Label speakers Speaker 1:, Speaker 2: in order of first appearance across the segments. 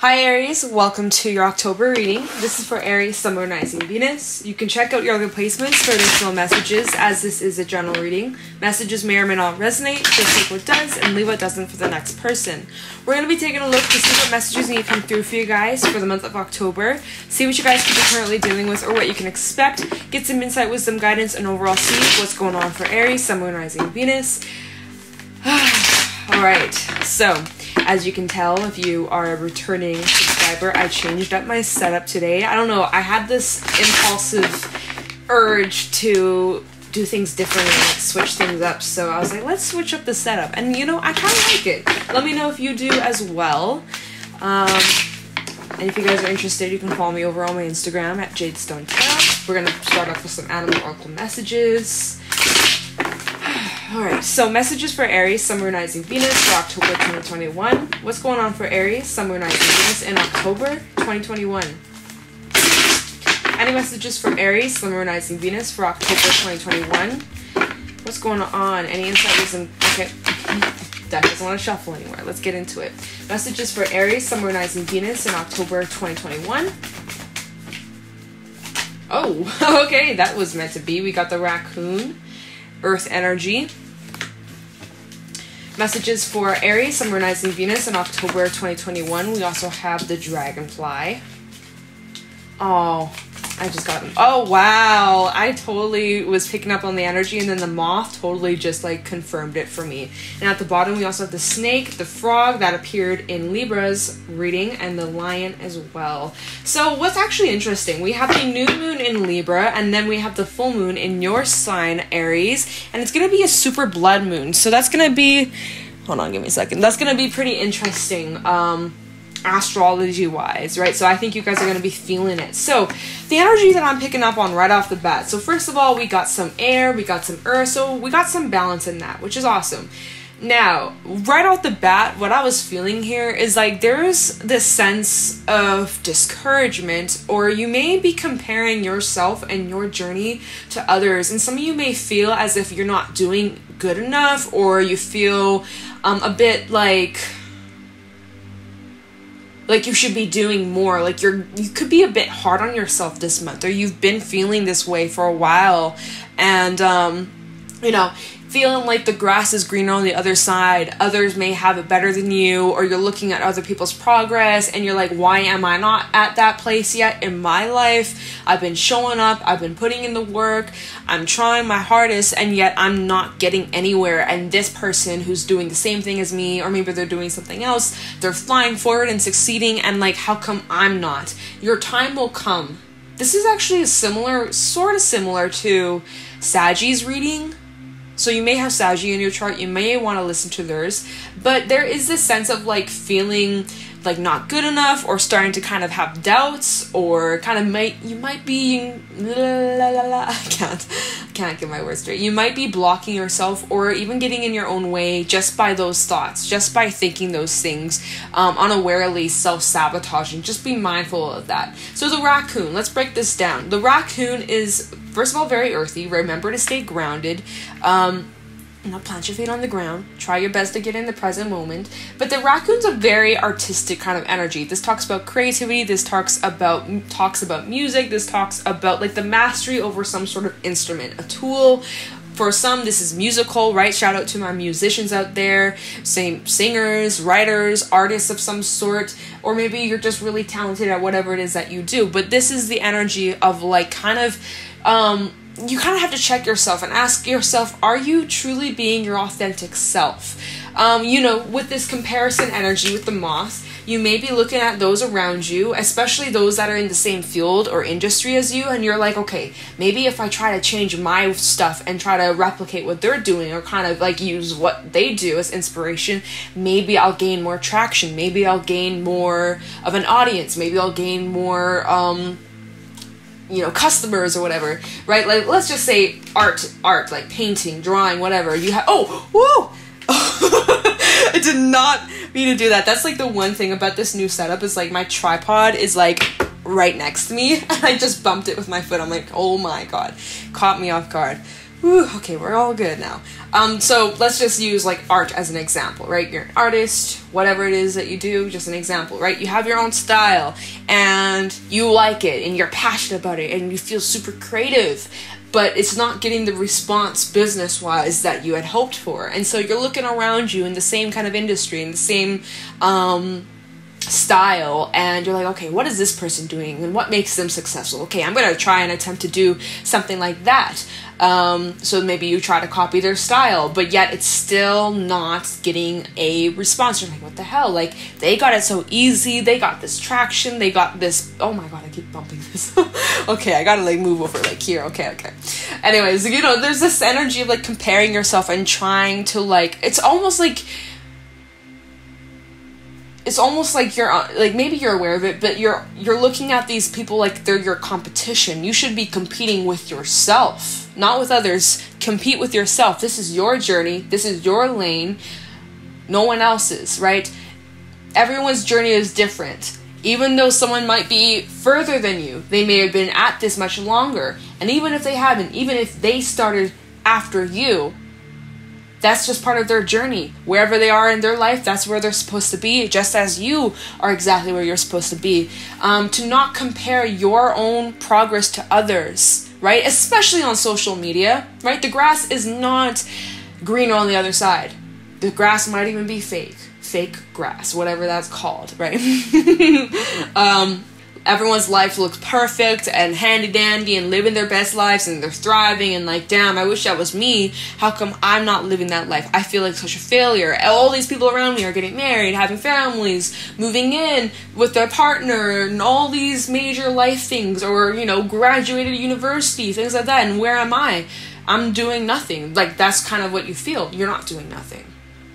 Speaker 1: Hi Aries, welcome to your October reading. This is for Aries, Sun, Moon, Rising, Venus. You can check out your other placements for additional messages, as this is a general reading. Messages may or may not resonate, just take what does and leave what doesn't for the next person. We're going to be taking a look to see what messages need to come through for you guys for the month of October. See what you guys could be currently dealing with or what you can expect. Get some insight, wisdom, guidance, and overall see what's going on for Aries, Sun, Moon, Rising, Venus. Alright, so as you can tell, if you are a returning subscriber, I changed up my setup today. I don't know, I had this impulsive urge to do things differently and switch things up. So I was like, let's switch up the setup. And you know, I kind of like it. Let me know if you do as well. And if you guys are interested, you can follow me over on my Instagram at Jadestone Tarot. We're going to start off with some animal oracle messages. Alright, so messages for Aries, Sun, Moon, Rising, Venus for October 2021. What's going on for Aries, Sun, Moon, Rising, Venus in October 2021? Any messages for Aries, Sun, Moon, Rising, Venus for October 2021? What's going on? Any insight, wisdom? Okay, that doesn't want to shuffle anywhere. Let's get into it. Messages for Aries, Sun, Moon, Rising, Venus in October 2021. Oh, okay, that was meant to be. We got the raccoon. Earth energy. Messages for Aries, Sun, Moon, Rising, Venus in October 2021. We also have the dragonfly. Oh, I just got him. Oh, wow. I totally was picking up on the energy, and then the moth totally just like confirmed it for me. And at the bottom, we also have the snake, the frog that appeared in Libra's reading, and the lion as well. So what's actually interesting, we have the new moon in Libra, and then we have the full moon in your sign, Aries, and it's going to be a super blood moon. So that's going to be, hold on, give me a second. That's going to be pretty interesting. Astrology wise, right? So I think you guys are going to be feeling it. So the energy that I'm picking up on right off the bat. So first of all, we got some air, we got some earth, so we got some balance in that, which is awesome. Now, right off the bat, what I was feeling here is like there's this sense of discouragement, or you may be comparing yourself and your journey to others, and some of you may feel as if you're not doing good enough, or you feel a bit like you should be doing more, like you could be a bit hard on yourself this month, or you've been feeling this way for a while, and you know, feeling like the grass is greener on the other side. Others may have it better than you, or you're looking at other people's progress and you're like, why am I not at that place yet in my life? I've been showing up, I've been putting in the work, I'm trying my hardest, and yet I'm not getting anywhere. And this person who's doing the same thing as me, or maybe they're doing something else, they're flying forward and succeeding, and like, how come I'm not? Your time will come. This is actually sort of similar to Sagi's reading. So you may have Sagi in your chart, you may want to listen to theirs, but there is this sense of like feeling like not good enough, or starting to kind of have doubts, or kind of you might be I can't get my words straight. You might be blocking yourself, or even getting in your own way just by those thoughts, just by thinking those things, unawarely self-sabotaging. Just be mindful of that. So the raccoon, let's break this down. The raccoon is, first of all, very earthy. Remember to stay grounded. Not plant your feet on the ground. Try your best to get in the present moment. But the raccoon's a very artistic kind of energy. This talks about creativity. This talks about music. This talks about like the mastery over some sort of instrument, a tool. For some, this is musical, right? Shout out to my musicians out there, same singers, writers, artists of some sort, or maybe you're just really talented at whatever it is that you do. But this is the energy of like kind of, you kind of have to check yourself and ask yourself, are you truly being your authentic self? You know, with this comparison energy with the moth, you may be looking at those around you, especially those that are in the same field or industry as you, and you're like, okay, maybe if I try to change my stuff and try to replicate what they're doing, or kind of like use what they do as inspiration, maybe I'll gain more traction, maybe I'll gain more of an audience, maybe I'll gain more you know, customers or whatever, right? Like, let's just say art, like painting, drawing, whatever. You have, oh, whoa! I did not mean to do that. That's like the one thing about this new setup is like my tripod is like right next to me, and I just bumped it with my foot. I'm like, oh my god, caught me off guard. Whew, okay, we're all good now. So let's just use like art as an example, right? You're an artist, whatever it is that you do, just an example, right? You have your own style and you like it and you're passionate about it and you feel super creative, but it's not getting the response business-wise that you had hoped for. And so you're looking around you in the same kind of industry, in the same style, and you're like, okay, what is this person doing and what makes them successful? Okay, I'm going to try and attempt to do something like that. So maybe you try to copy their style, but yet it's still not getting a response. You're like, what the hell? Like, they got it so easy. They got this traction. They got this. Oh my God, I keep bumping this. Okay, I gotta like move over like here. Okay. Anyways, you know, there's this energy of like comparing yourself and trying to like, it's almost like you're like, maybe you're aware of it, but you're looking at these people like they're your competition. You should be competing with yourself, not with others. Compete with yourself. This is your journey. This is your lane. No one else's, right? Everyone's journey is different. Even though someone might be further than you, they may have been at this much longer. And even if they haven't, even if they started after you, that's just part of their journey. Wherever they are in their life, that's where they're supposed to be, just as you are exactly where you're supposed to be. To not compare your own progress to others, right? Especially on social media, right? The grass is not greener on the other side. The grass might even be fake grass, whatever that's called, right? Everyone's life looks perfect and handy dandy and living their best lives and they're thriving and like, damn, I wish that was me. How come I'm not living that life? I feel like such a failure. All these people around me are getting married, having families, moving in with their partner and all these major life things, or, you know, graduated university, things like that. And where am I? I'm doing nothing. Like, that's kind of what you feel. You're not doing nothing.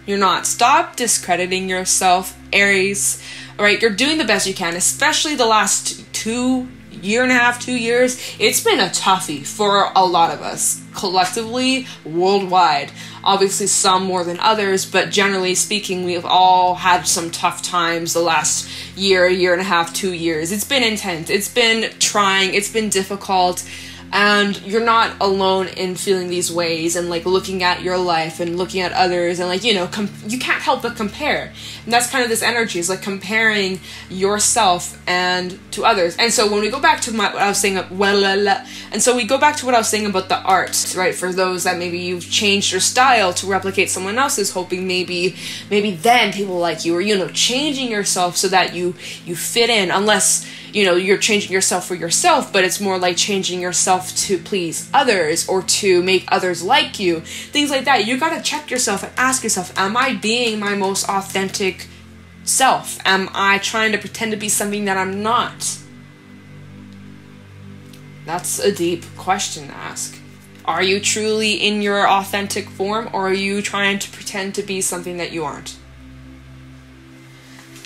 Speaker 1: You're not. Stop discrediting yourself, Aries. All right, you're doing the best you can, especially the last 2 years. It's been a toughie for a lot of us, collectively, worldwide. Obviously, some more than others, but generally speaking, we've all had some tough times the last year and a half, 2 years. It's been intense. It's been trying. It's been difficult. And you're not alone in feeling these ways and like looking at your life and looking at others and like, you know, you can't help but compare. And that's kind of this energy, is like comparing yourself and to others. And so when we go back to what I was saying, we go back to what I was saying about the art, right? For those that maybe you've changed your style to replicate someone else's, hoping maybe then people like you, or, you know, changing yourself so that you fit in, unless, you know, you're changing yourself for yourself, but it's more like changing yourself to please others or to make others like you. Things like that. You gotta check yourself and ask yourself, am I being my most authentic self? Am I trying to pretend to be something that I'm not? That's a deep question to ask. Are you truly in your authentic form, or are you trying to pretend to be something that you aren't?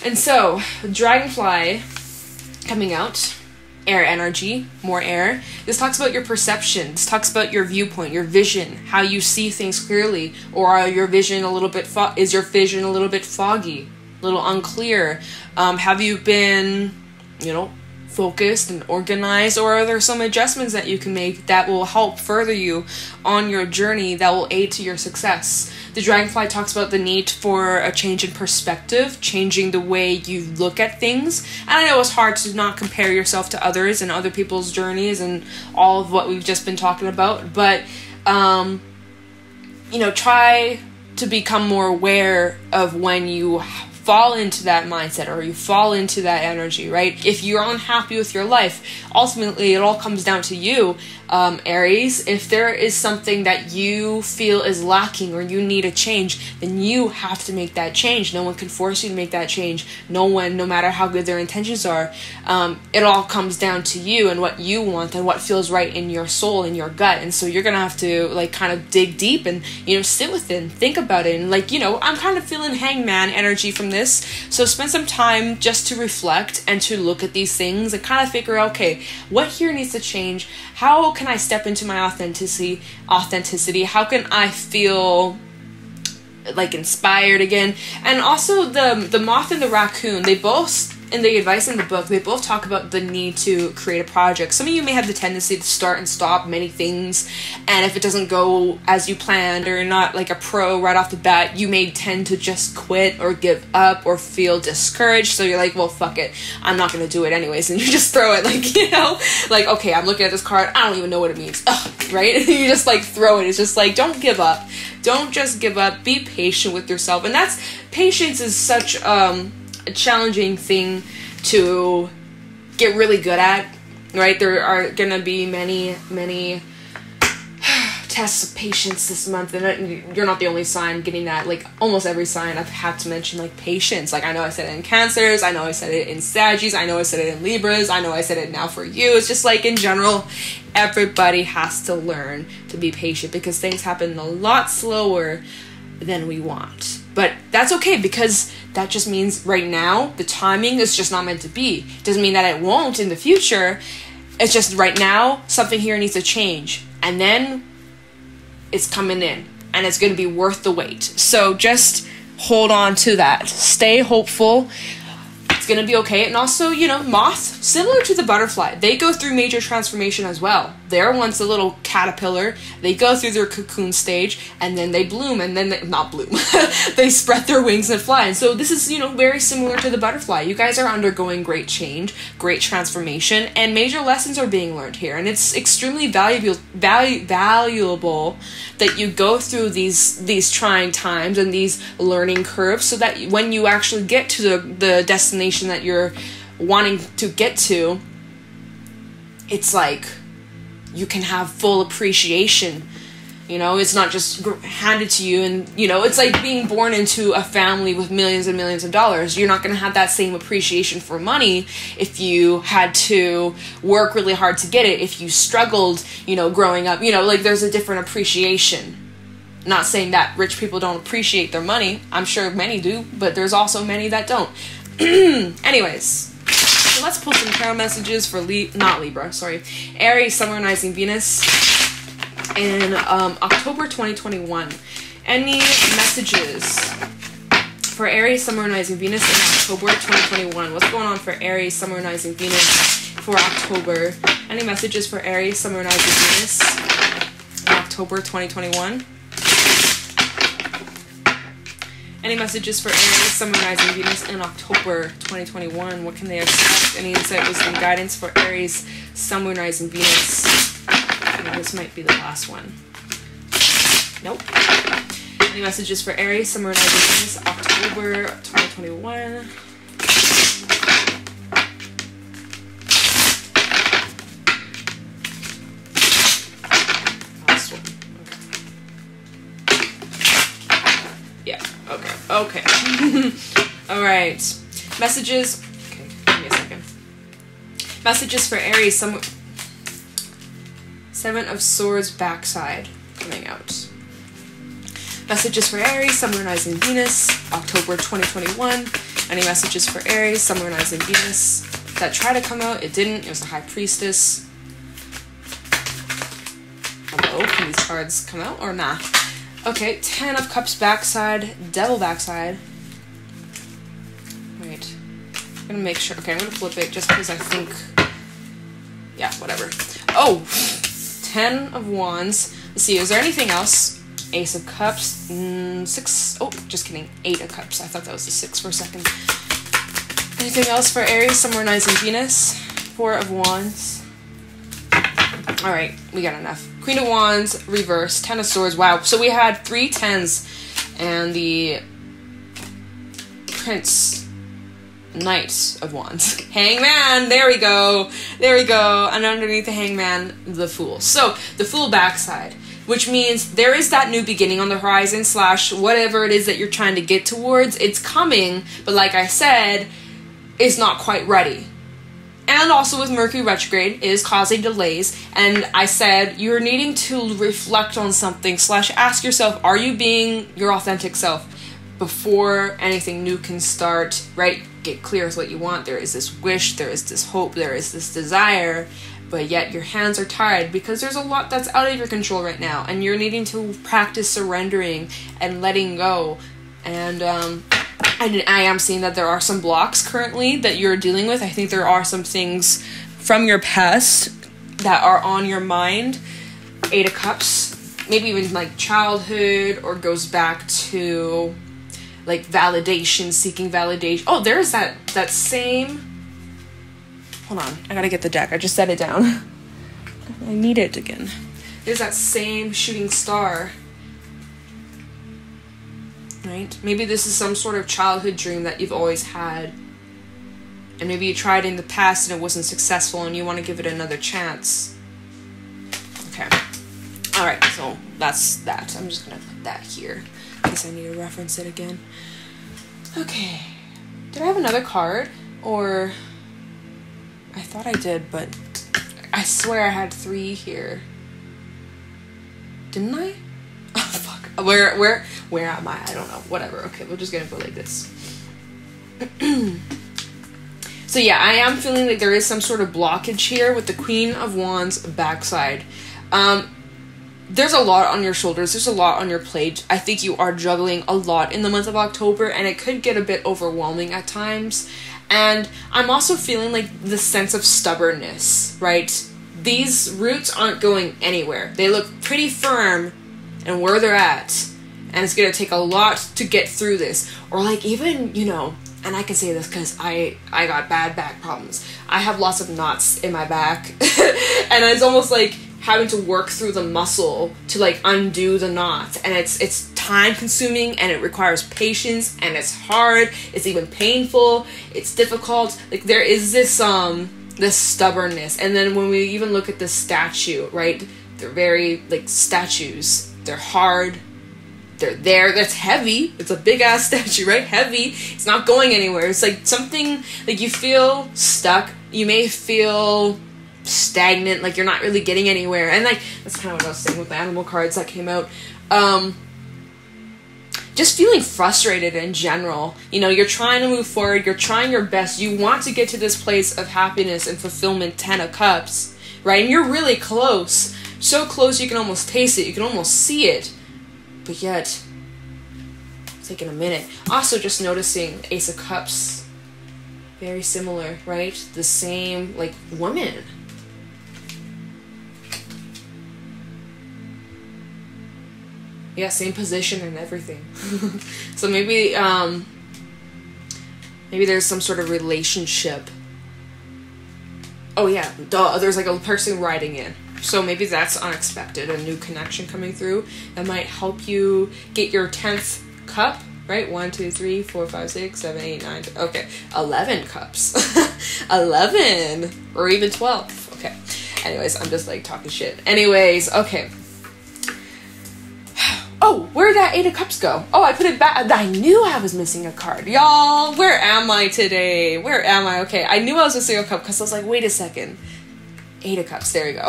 Speaker 1: And so, Dragonfly coming out, air energy, more air. This talks about your perception. This talks about your viewpoint, your vision, how you see things clearly, or are your vision a little bit is your vision a little bit foggy, a little unclear? Have you been, you know, focused and organized, or are there some adjustments that you can make that will help further you on your journey, that will aid to your success? The Dragonfly talks about the need for a change in perspective, changing the way you look at things. And I know it's hard to not compare yourself to others and other people's journeys and all of what we've just been talking about, but you know, try to become more aware of when you fall into that mindset or you fall into that energy, right? If you're unhappy with your life, ultimately it all comes down to you, Aries. If there is something that you feel is lacking or you need a change, then you have to make that change. No one can force you to make that change. No one, no matter how good their intentions are, it all comes down to you and what you want and what feels right in your soul, in your gut. And so you're gonna have to like kind of dig deep and, you know, sit with it and think about it. And like, you know, I'm kind of feeling hangman energy from this. So spend some time just to reflect and to look at these things and kind of figure out, okay, what here needs to change? How can I step into my authenticity? How can I feel like inspired again? And also the moth and the raccoon, they both in the advice in the book, they both talk about the need to create a project. Some of you may have the tendency to start and stop many things, and if it doesn't go as you planned, or you're not like a pro right off the bat, you may tend to just quit or give up or feel discouraged. So you're like, well, fuck it, I'm not gonna do it anyways, and you just throw it, like, you know, like, okay, I'm looking at this card, I don't even know what it means. Ugh, right? You just like throw it. It's just like, don't give up. Don't just give up. Be patient with yourself. And that's, patience is such a challenging thing to get really good at, right? There are gonna be many tests of patience this month, and you're not the only sign getting that. Like, almost every sign I've had to mention, like, patience. Like, I know I said it in Cancers, I know I said it in Saggies, I know I said it in Libras, I know I said it now for you. It's just like, in general, everybody has to learn to be patient, because things happen a lot slower than we want. But that's okay, because that just means right now the timing is just not meant to be. Doesn't mean that it won't in the future. It's just right now something here needs to change, and then it's coming in, and it's going to be worth the wait. So just hold on to that. Stay hopeful. It's going to be okay. And also, you know, moths, similar to the butterfly, they go through major transformation as well. They're once a little caterpillar. They go through their cocoon stage, and then they bloom, and then not bloom. They spread their wings and fly. And so this is, you know, very similar to the butterfly. You guys are undergoing great change, great transformation, and major lessons are being learned here. And it's extremely valuable that you go through these trying times and these learning curves, so that when you actually get to the destination that you're wanting to get to, it's like you can have full appreciation. You know, it's not just handed to you, and, you know, it's like being born into a family with millions and millions of dollars. You're not going to have that same appreciation for money if you had to work really hard to get it, if you struggled, you know, growing up. You know, like, there's a different appreciation. Not saying that rich people don't appreciate their money. I'm sure many do, but there's also many that don't. Anyways, so let's pull some tarot messages for Aries, Sun, Moon, Rising, Venus in October 2021. Any messages for Aries, Sun, Moon, Rising, Venus in October 2021? What's going on for Aries, Sun, Moon, Rising, Venus for October? Any messages for Aries, Sun, Moon, Rising, Venus in October 2021? Any messages for Aries, Sun, Moon, Rising, Venus in October 2021? What can they expect? Any insight, wisdom, guidance for Aries, Sun, Moon, Rising, Venus? This might be the last one. Nope. Any messages for Aries, Sun, Moon, Rising, Venus, October 2021? Last one. Okay. Yeah. Okay. All right. Messages. Okay. Give me a second. Messages for Aries. Seven of Swords backside coming out. Messages for Aries, Sun, Moon, Rising, Venus, October 2021. Any messages for Aries, Sun, Moon, Rising, Venus that tried to come out? It didn't. It was the High Priestess. Hello, can these cards come out or nah? Okay, 10 of Cups backside, Devil backside. Wait, I'm gonna make sure. Okay, I'm gonna flip it just because I think. Yeah, whatever. Oh, 10 of Wands. Let's see, is there anything else? Ace of Cups, 6. Oh, just kidding. 8 of Cups. I thought that was the 6 for a second. Anything else for Aries, Sun, Moon, Rising, Venus? 4 of Wands. All right, we got enough. Queen of Wands, reverse, 10 of Swords. Wow. So we had 3 10s and the Prince, Knight of Wands. Hangman, there we go. There we go. And underneath the Hangman, the Fool. So the Fool backside, which means there is that new beginning on the horizon / whatever it is that you're trying to get towards. It's coming, but like I said, it's not quite ready. And also with Mercury retrograde is causing delays. And I said you're needing to reflect on something / ask yourself, are you being your authentic self before anything new can start, right? Get clear with what you want. There is this wish, there is this hope, there is this desire, but yet your hands are tied because there's a lot that's out of your control right now, and you're needing to practice surrendering and letting go. And I am seeing that there are some blocks currently that you're dealing with. I think there are some things from your past that are on your mind. 8 of Cups, maybe even like childhood, or goes back to like validation, seeking validation. Oh, there's that same, hold on, I gotta get the deck. I just set it down. I need it again. There's that same shooting star. Right? Maybe this is some sort of childhood dream that you've always had. And maybe you tried in the past and it wasn't successful and you want to give it another chance. Okay. Alright, so that's that. I'm just going to put that here in case I need to reference it again. Okay. Did I have another card? Or... I thought I did, but I swear I had 3 here. Didn't I? Oh, fuck. Where am I? I don't know. Whatever. Okay, we're just gonna go like this. So yeah, I am feeling like there is some sort of blockage here with the Queen of Wands backside. There's a lot on your shoulders. There's a lot on your plate. I think you are juggling a lot in the month of October, and it could get a bit overwhelming at times. And I'm also feeling like the sense of stubbornness, right? These roots aren't going anywhere. They look pretty firm and where they're at, and it's gonna take a lot to get through this. Or like even, you know, and I can say this because I got bad back problems. I have lots of knots in my back and it's almost like having to work through the muscle to like undo the knots, and it's time consuming, and it requires patience, and it's hard, it's even painful, it's difficult. Like there is this this stubbornness. And then when we even look at the statue, right, they're very like statues. They're hard, they're there, that's heavy, it's a big ass statue, right? Heavy, it's not going anywhere. It's like something, like you feel stuck, you may feel stagnant, like you're not really getting anywhere. And like, that's kind of what I was saying with the animal cards that came out. Just feeling frustrated in general. You know, you're trying to move forward, you're trying your best, you want to get to this place of happiness and fulfillment, 10 of Cups, right? And you're really close. So close you can almost taste it, you can almost see it, but yet it's taking a minute. Also just noticing Ace of Cups, very similar, right? The same like woman. Yeah, same position and everything. So maybe maybe there's some sort of relationship. Oh yeah, duh, there's like a person writing in. So maybe that's unexpected, a new connection coming through that might help you get your 10th cup, right? 1, 2, 3, 4, 5, 6, 7, 8, 9, 10, okay, 11 cups. 11, or even 12. Okay. Anyways, I'm just like talking shit. Anyways, okay. Oh, where did that 8 of Cups go? Oh, I put it back. I knew I was missing a card. Y'all, where am I today? Where am I? Okay, I knew I was missing a cup because I was like, wait a second. 8 of Cups, there you go.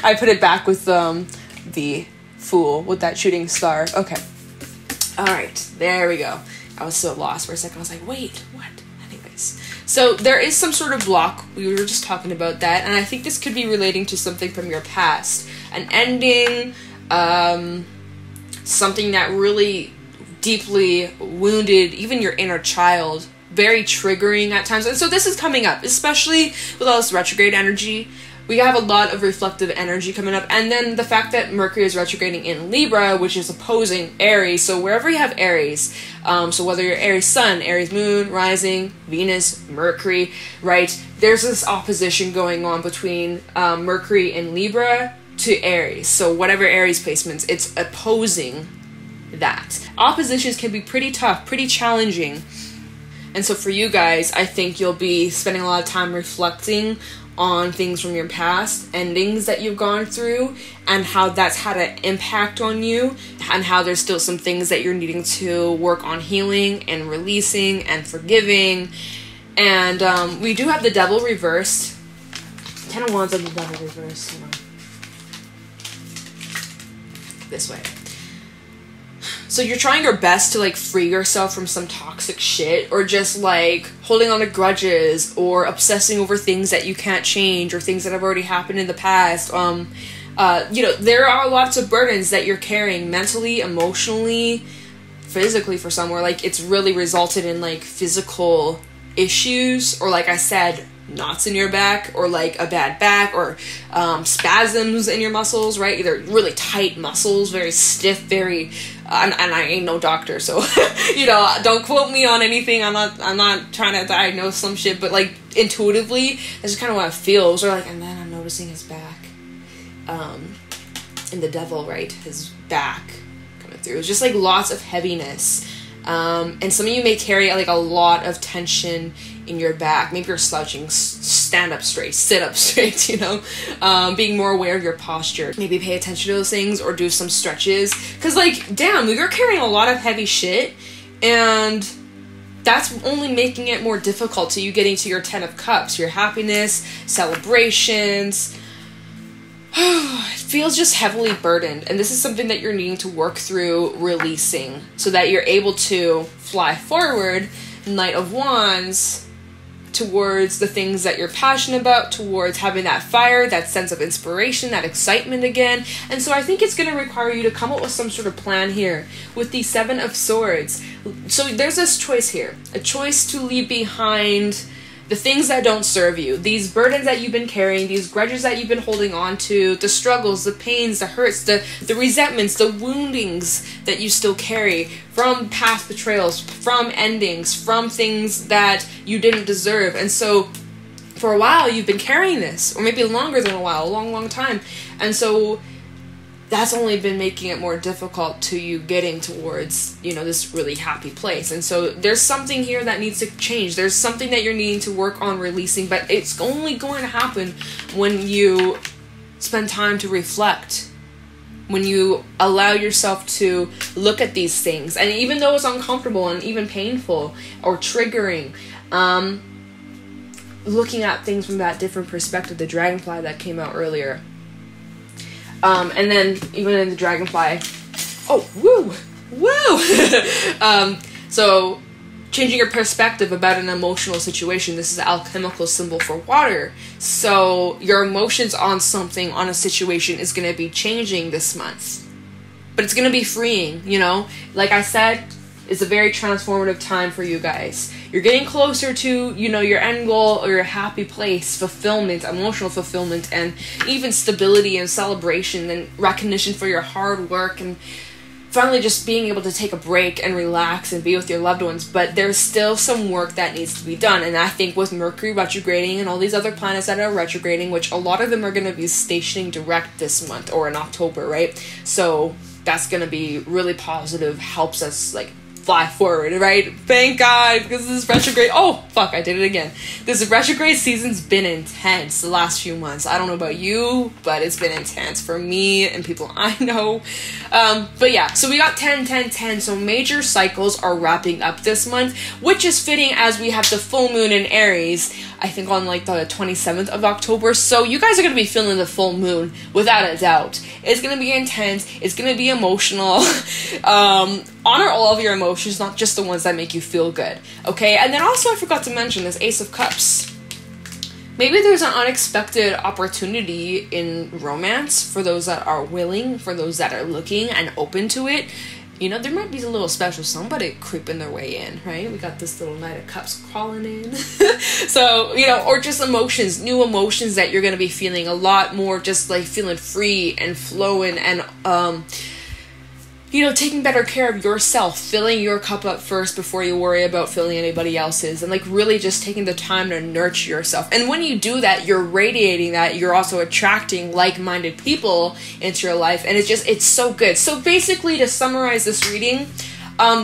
Speaker 1: I put it back with the Fool, with that shooting star. Okay. Alright, there we go. I was so lost for a second. I was like, wait, what? Anyways. So there is some sort of block. We were just talking about that. And I think this could be relating to something from your past. An ending, something that really deeply wounded even your inner child. Very triggering at times. And so this is coming up, especially with all this retrograde energy. We have a lot of reflective energy coming up. And then the fact that Mercury is retrograding in Libra, which is opposing Aries. So wherever you have Aries, so whether you're Aries Sun, Aries Moon, Rising, Venus, Mercury, right? There's this opposition going on between Mercury and Libra to Aries. So whatever Aries placements, it's opposing that. Oppositions can be pretty tough, pretty challenging. And so for you guys, I think you'll be spending a lot of time reflecting on things from your past, endings that you've gone through, and how that's had an impact on you, and how there's still some things that you're needing to work on healing and releasing and forgiving. And we do have the Devil reversed. 10 of Wands and the Devil reversed. Hold on. This way. So you're trying your best to like free yourself from some toxic shit, or just like holding on to grudges, or obsessing over things that you can't change, or things that have already happened in the past. You know, there are lots of burdens that you're carrying mentally, emotionally, physically for some, where like it's really resulted in like physical issues, or like I said, knots in your back, or like a bad back, or spasms in your muscles, right? Either really tight muscles, very stiff, very and I ain't no doctor, so you know, don't quote me on anything. I'm not trying to diagnose some shit, but like intuitively, that's just kind of what I feel. Or like, and then I'm noticing his back, and the devil, right, his back coming through. It's just like lots of heaviness. And some of you may carry like a lot of tension in your back. Maybe you're slouching, stand up straight, sit up straight, you know, being more aware of your posture. Maybe pay attention to those things, or do some stretches, because like, damn, you're carrying a lot of heavy shit, and that's only making it more difficult to you getting to your 10 of Cups, your happiness, celebrations. It feels just heavily burdened, and this is something that you're needing to work through releasing, so that you're able to fly forward, Knight of Wands, towards the things that you're passionate about, towards having that fire, that sense of inspiration, that excitement again. And so I think it's going to require you to come up with some sort of plan here with the 7 of Swords. So there's this choice here, a choice to leave behind the things that don't serve you, these burdens that you've been carrying, these grudges that you've been holding on to, the struggles, the pains, the hurts, the resentments, the woundings that you still carry from past betrayals, from endings, from things that you didn't deserve. And so for a while you've been carrying this, or maybe longer than a while, a long time. And so that's only been making it more difficult to you getting towards, you know, this really happy place. And so there's something here that needs to change. There's something that you're needing to work on releasing, but it's only going to happen when you spend time to reflect, when you allow yourself to look at these things. And even though it's uncomfortable and even painful or triggering, looking at things from that different perspective, the dragonfly that came out earlier. And then even in the dragonfly, so changing your perspective about an emotional situation. This is an alchemical symbol for water. So your emotions on something, on a situation, is going to be changing this month. But it's going to be freeing, you know? Like I said, it's a very transformative time for you guys. You're getting closer to, you know, your end goal, or your happy place, fulfillment, emotional fulfillment, and even stability and celebration and recognition for your hard work, and finally just being able to take a break and relax and be with your loved ones. But there's still some work that needs to be done. And I think with Mercury retrograding and all these other planets that are retrograding, which a lot of them are going to be stationing direct this month or in October, right? So that's going to be really positive, helps us like fly forward, right? Thank God, because this retrograde, oh fuck, I did it again. This retrograde season's been intense the last few months. I don't know about you, but it's been intense for me and people I know. But yeah, so we got 10, 10, 10. So major cycles are wrapping up this month, which is fitting as we have the full moon in Aries, I think on like the 27th of October. So you guys are going to be feeling the full moon without a doubt. It's going to be intense. It's going to be emotional. Honor all of your emotions, not just the ones that make you feel good. Okay. And then also I forgot to mention this Ace of Cups. Maybe there's an unexpected opportunity in romance for those that are willing, for those that are looking and open to it. You know, there might be a little special somebody creeping their way in, right? We got this little Knight of Cups crawling in. So, you know, or just emotions, new emotions that you're going to be feeling a lot more, just like feeling free and flowing and, you know, taking better care of yourself, filling your cup up first before you worry about filling anybody else's, and like really just taking the time to nurture yourself. And when you do that, you're radiating that. You're also attracting like-minded people into your life, and it's so good. So basically, to summarize this reading,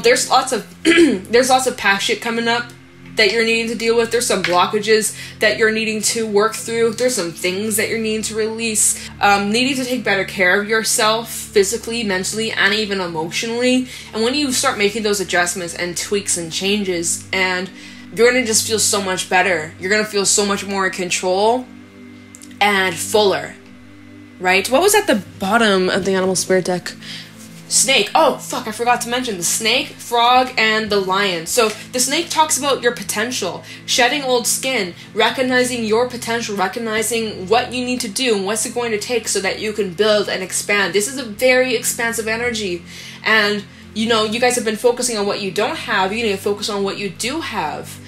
Speaker 1: there's lots of there's lots of past shit coming up that you're needing to deal with. There's some blockages that you're needing to work through. There's some things that you're needing to release. Needing to take better care of yourself physically, mentally, and even emotionally. And when you start making those adjustments and tweaks and changes, and you're going to just feel so much better. You're going to feel so much more in control and fuller, right? What was at the bottom of the Animal Spirit deck? Snake. Oh, fuck, I forgot to mention the snake, frog, and the lion. So the snake talks about your potential, shedding old skin, recognizing your potential, recognizing what you need to do and what's it going to take so that you can build and expand. This is a very expansive energy, and you know, you guys have been focusing on what you don't have. You need to focus on what you do have.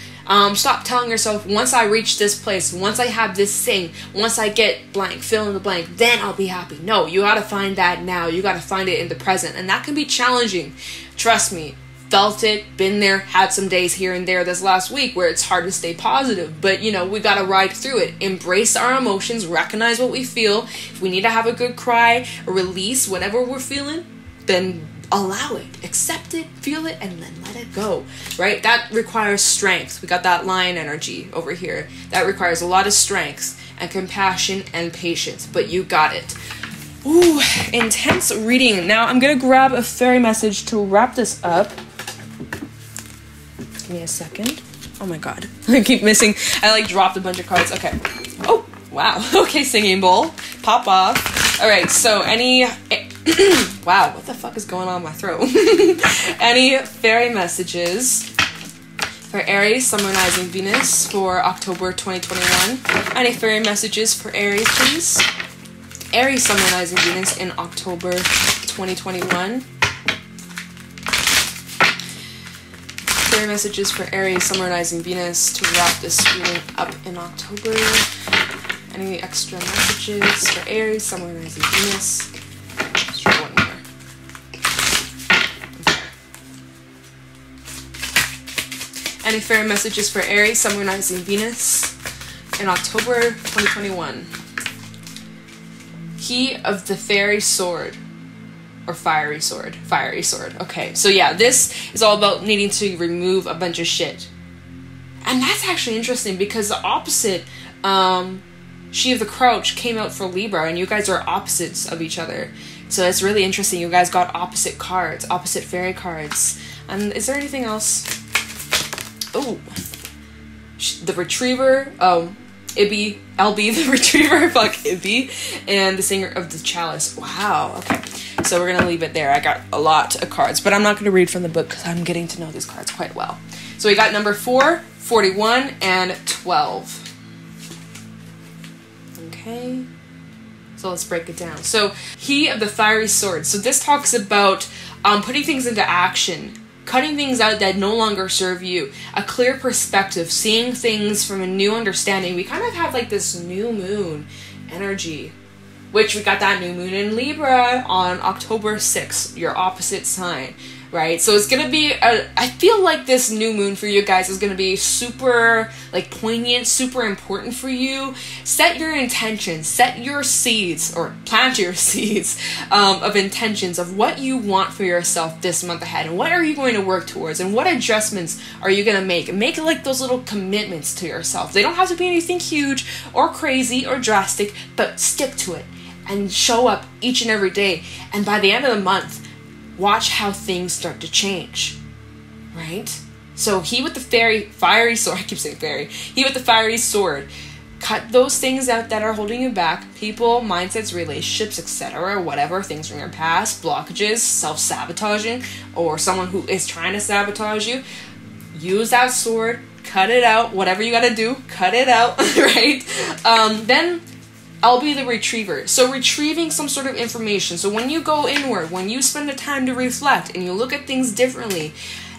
Speaker 1: Stop telling yourself, once I reach this place, once I have this thing, once I get blank, fill in the blank, then I'll be happy. No, you gotta find that now. You gotta find it in the present. And that can be challenging. Trust me. Felt it, been there, had some days here and there this last week where it's hard to stay positive. But, you know, we gotta ride through it. Embrace our emotions, recognize what we feel. If we need to have a good cry, or release whatever we're feeling, then allow it, accept it, feel it, and then let it go, right? That requires strength. We got that lion energy over here. That requires a lot of strength and compassion and patience, but you got it. Ooh, intense reading. Now I'm gonna grab a fairy message to wrap this up. Give me a second. Oh my god, I keep missing. I like dropped a bunch of cards. Okay. Oh, wow. Okay, singing bowl. Pop off. All right, so any... wow, what the fuck is going on in my throat? Any fairy messages for Aries, Sun, Moon, Rising, Venus for October 2021? Any fairy messages for Aries, please? Aries, Sun, Moon, Rising, Venus in October 2021. Fairy messages for Aries, Sun, Moon, Rising, Venus to wrap this reading up in October. Any extra messages for Aries, Sun, Moon, Rising, Venus? Let's try one more. Okay. Any fairy messages for Aries, Sun, Moon, Rising, Venus in October 2021? Key of the Fairy Sword. Or Fiery Sword. Fiery Sword. Okay, so yeah, this is all about needing to remove a bunch of shit. And that's actually interesting because the opposite, She of the Crouch came out for Libra, and you guys are opposites of each other. So it's really interesting. You guys got opposite cards, opposite fairy cards. And is there anything else? Oh, the Retriever. Oh, Ibby, LB the Retriever. Fuck Ibby, and the Singer of the Chalice. Wow. Okay. So we're going to leave it there. I got a lot of cards, but I'm not going to read from the book because I'm getting to know these cards quite well. So we got number 4, 41, and 12. Okay. So let's break it down. So He of the Fiery Sword. So this talks about putting things into action, cutting things out that no longer serve you, a clear perspective, seeing things from a new understanding. We kind of have like this new moon energy, which we got that new moon in Libra on October 6th, your opposite sign, right? So it's going to be, I feel like this new moon for you guys is going to be super, like, poignant, super important for you. Set your intentions, set your seeds, or plant your seeds of intentions of what you want for yourself this month ahead, and what are you going to work towards, and what adjustments are you going to make, and make like those little commitments to yourself. They don't have to be anything huge or crazy or drastic, but stick to it. And show up each and every day. And by the end of the month, watch how things start to change. Right? So He with the Fiery Sword. I keep saying fairy. He with the Fiery Sword. Cut those things out that are holding you back. People, mindsets, relationships, etc. Whatever. Things from your past. Blockages. Self-sabotaging. Or someone who is trying to sabotage you. Use that sword. Cut it out. Whatever you gotta do. Cut it out. Right? Then I'll be the Retriever. So retrieving some sort of information. So when you go inward, when you spend the time to reflect and you look at things differently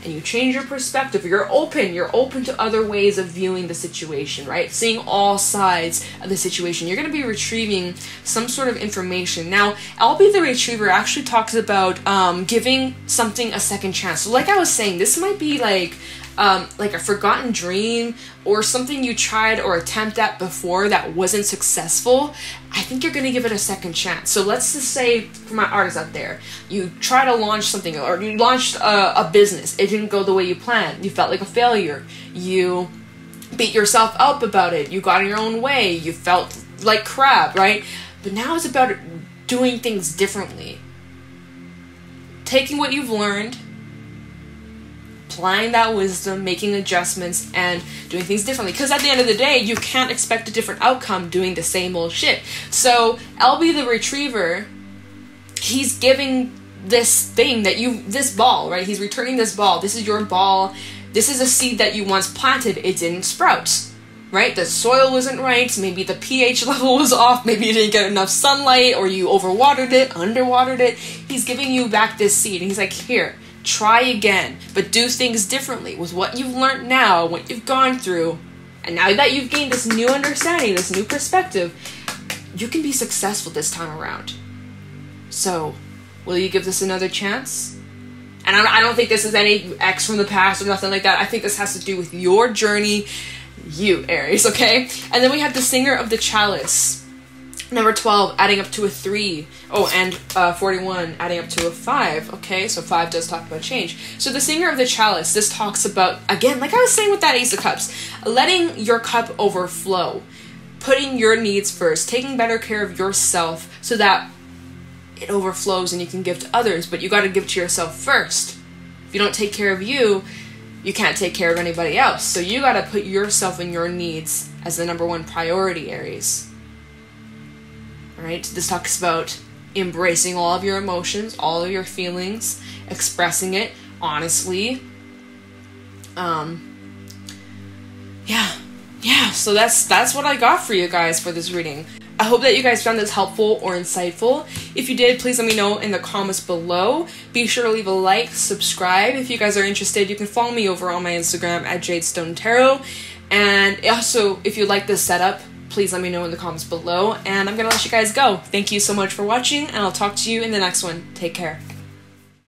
Speaker 1: and you change your perspective, you're open to other ways of viewing the situation, right? Seeing all sides of the situation. You're going to be retrieving some sort of information. Now, I'll be the Retriever actually talks about giving something a second chance. So like I was saying, this might be like a forgotten dream or something you tried or attempt at before that wasn't successful. I think you're going to give it a second chance. So let's just say, for my artists out there, you try to launch something, or you launched a business. It didn't go the way you planned. You felt like a failure. You beat yourself up about it. You got in your own way. You felt like crap, right? But now it's about doing things differently. Taking what you've learned, applying that wisdom, making adjustments, and doing things differently. Because at the end of the day, you can't expect a different outcome doing the same old shit. So LB the Retriever, he's giving this thing that this ball, right? He's returning this ball. This is your ball. This is a seed that you once planted. It didn't sprout, right? The soil wasn't right. Maybe the pH level was off. Maybe you didn't get enough sunlight, or you overwatered it, underwatered it. He's giving you back this seed. And he's like, here, Try again, but do things differently with what you've learned now, what you've gone through. And now that you've gained this new understanding, this new perspective, you can be successful this time around. So, will you give this another chance? And I don't think this is any X from the past or nothing like that. I think this has to do with your journey, you, Aries, okay? And then we have the Singer of the Chalice. Number 12, adding up to a 3. Oh, and 41, adding up to a 5. Okay, so 5 does talk about change. So the Singer of the Chalice, this talks about, again, like I was saying with that Ace of Cups, letting your cup overflow. Putting your needs first. Taking better care of yourself so that it overflows and you can give to others. But you got to give to yourself first. If you don't take care of you, you can't take care of anybody else. So you got to put yourself and your needs as the number one priority, Aries. Alright, this talks about embracing all of your emotions, all of your feelings, expressing it honestly. Yeah, so that's what I got for you guys for this reading. I hope that you guys found this helpful or insightful. If you did, please let me know in the comments below. Be sure to leave a like, subscribe. If you guys are interested, you can follow me over on my Instagram at JadeStoneTarot. And also, if you like this setup, please let me know in the comments below. And I'm going to let you guys go. Thank you so much for watching, and I'll talk to you in the next one. Take care.